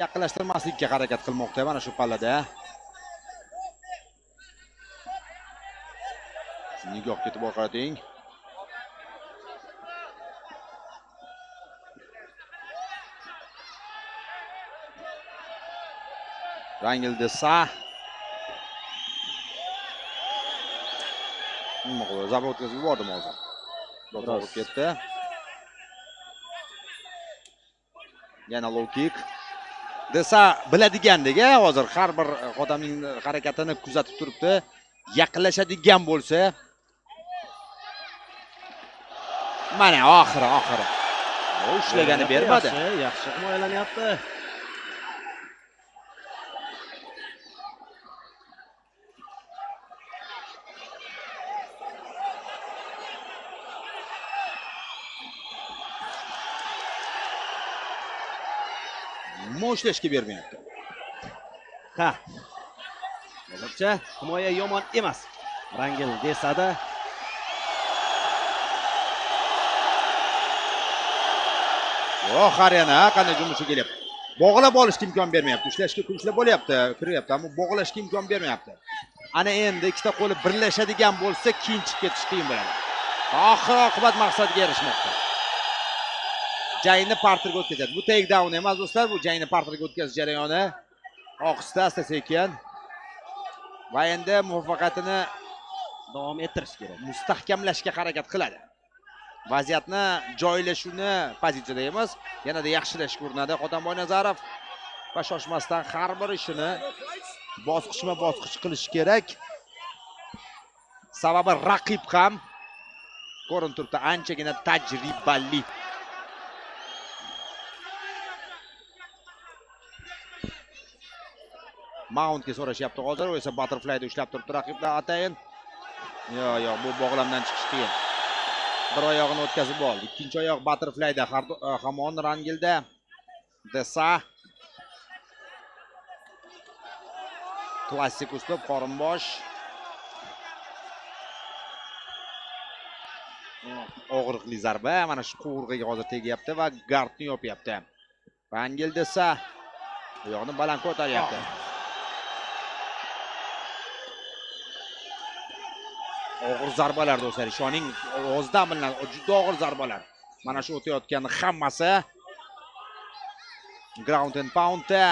yaqinlashtirmaslikka harakat qilmoqda mana shu pallada. Nigoh ketib boqating. Rangel Desa. Nima qildi? Zarba o'tkazib yubordim hozir. To'g'ri ketdi. Yana low kick. Desa biladigandek-a, hozir har bir odamning harakatini kuzatib turibdi. Yaqinlashadigan bo'lsa, mana oxiri. O ushlagani bermadi. Yaxshi himoyalanyapti. Mo'shlashga bermayapti. Ha. Hozircha himoya yomon emas. Rangel Desada Har yana qanday jumushi kelyapti. Bog'lab olishga imkon bermayapti. Ushlashga kurishlar bo'lyapti, kiryapti, ammo bog'lashga imkon bermayapti. Ana endi ikkita qo'li birlashadigan bo'lsa, keyin chiqib ketish qiyin bo'ladi. Oxir-oqibat maqsadga erishmoqda. Jangni parterga o'tkazadi. Bu takedown emas do'stlar, bu jangni parterga o'tkazish jarayoni. Ohista, asta-sekin. Va endi muvaffaqiyatini davom ettirish kerak. Mustahkamlashga harakat qiladi. Vaziyatni joylashuvni pozitsiyada emas, yanada yaxshilashga urinadi Xotanboy Nazarov. Va shoshmasdan har bir ishini bosqichma-bosqich qilish kerak. Sababi raqib ham ko'rinib turibdi, anchagina tajribali. Mountga so'rashyapti hozir, u esa butterflyda ushlab turibdi raqiblar atayin. Yo'q, bu bog'lamdan chiqish qiyin. Bir oyog'ini o'tkazib oldi. Ikkinchi oyoq butterflyda hamon Rangilda. Desa. Klassik uslub qorinbosh. Og'riqli zarba mana shu quvurg'iga hozir tegyapti va gardni yopyapti. Rangel Desa oyoqni baland ko'taryapti. Og'ir zarbalar do'stlar, ishoning ovozdan bilinadi, juda og'ir zarbalar. Mana shu o'tayotgan hammasi ground and poundda.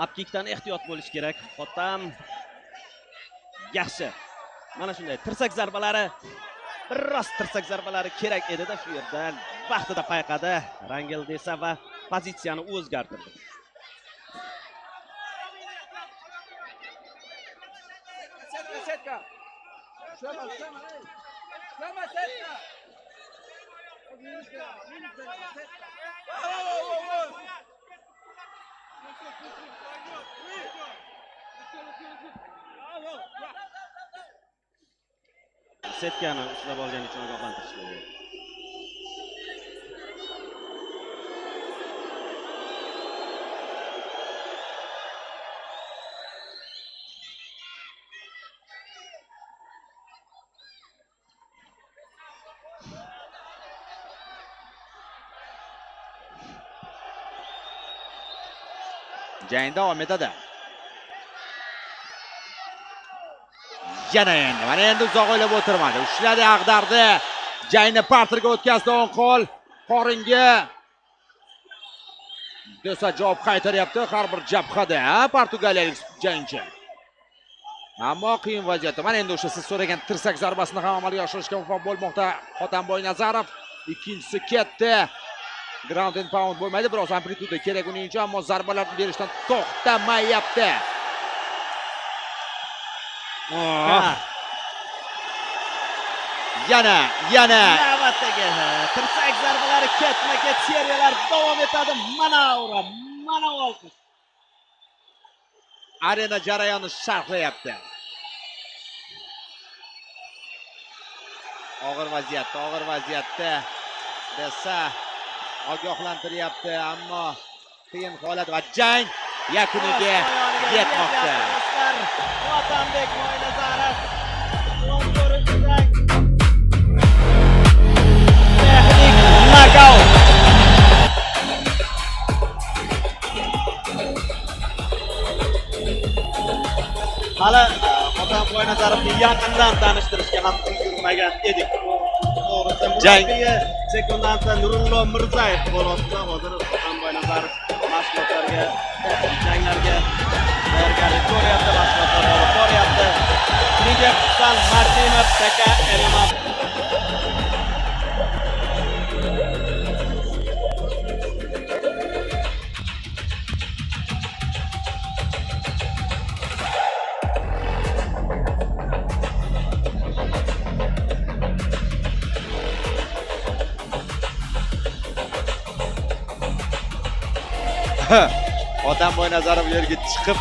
Upkickdan ehtiyot bo'lish kerak. Xotam yaxshi. Mana shunday tirsak zarbalari, biroz tirsak zarbalari kerak edi-da shu yerdan vaqtida payqadi. Rangel Desa va pozitsiyani o'zgartirdi. Setkani ushlab olgani uchun ogohlantirish kerak. Jang davom etadi. Yana endi, mana endi uzoq o'ylab o'tirmadi. Ushladi, ag'dardi. Jangni parterga o'tkazdi o'ng qo'l. Qoringa. Desa javob qaytaryapti har bir jabhada, portugaliyalik jangchi. Ammo qiyin vaziyatda. Mana endi o'sha siz so'ragan tirsak zarbasini ham amalga oshirishga muvaffaq bo'lmoqda Xotanboy Nazarov. Ikkinchisi ketdi. Ground and pound bo'lmaydi, biroz amplituda kerak uning uchun, ammo zarbalarni berishdan to'xtamayapti. Yana navbatdagi tirsak zarbalari ketma-ket seriyalar davom etadi. Mana olqish. Arena jarayoni sharhlayapti. Og'ir vaziyatda Desa ogohlantiryapti, ammo qiyin holat va jang yakuniga yetmoqda. Xotanbek Mo'ynazarov texnik nokaut. hali Otam Boynazarovni yaqindan tanishtirishga ham ulgurmagan edik. To'g'risi, Jang. sekundantda Nurullo Mirzayev bo'lyapti. Hozir Otam Boynazarov mashg'ulotlarga, janglarga tayyorgarlik ko'ryapti, mashg'ulotlar olib boryapti. Shuningdek, Husan Martinov, Saka Elimov Otam Boynazarov yerga chiqib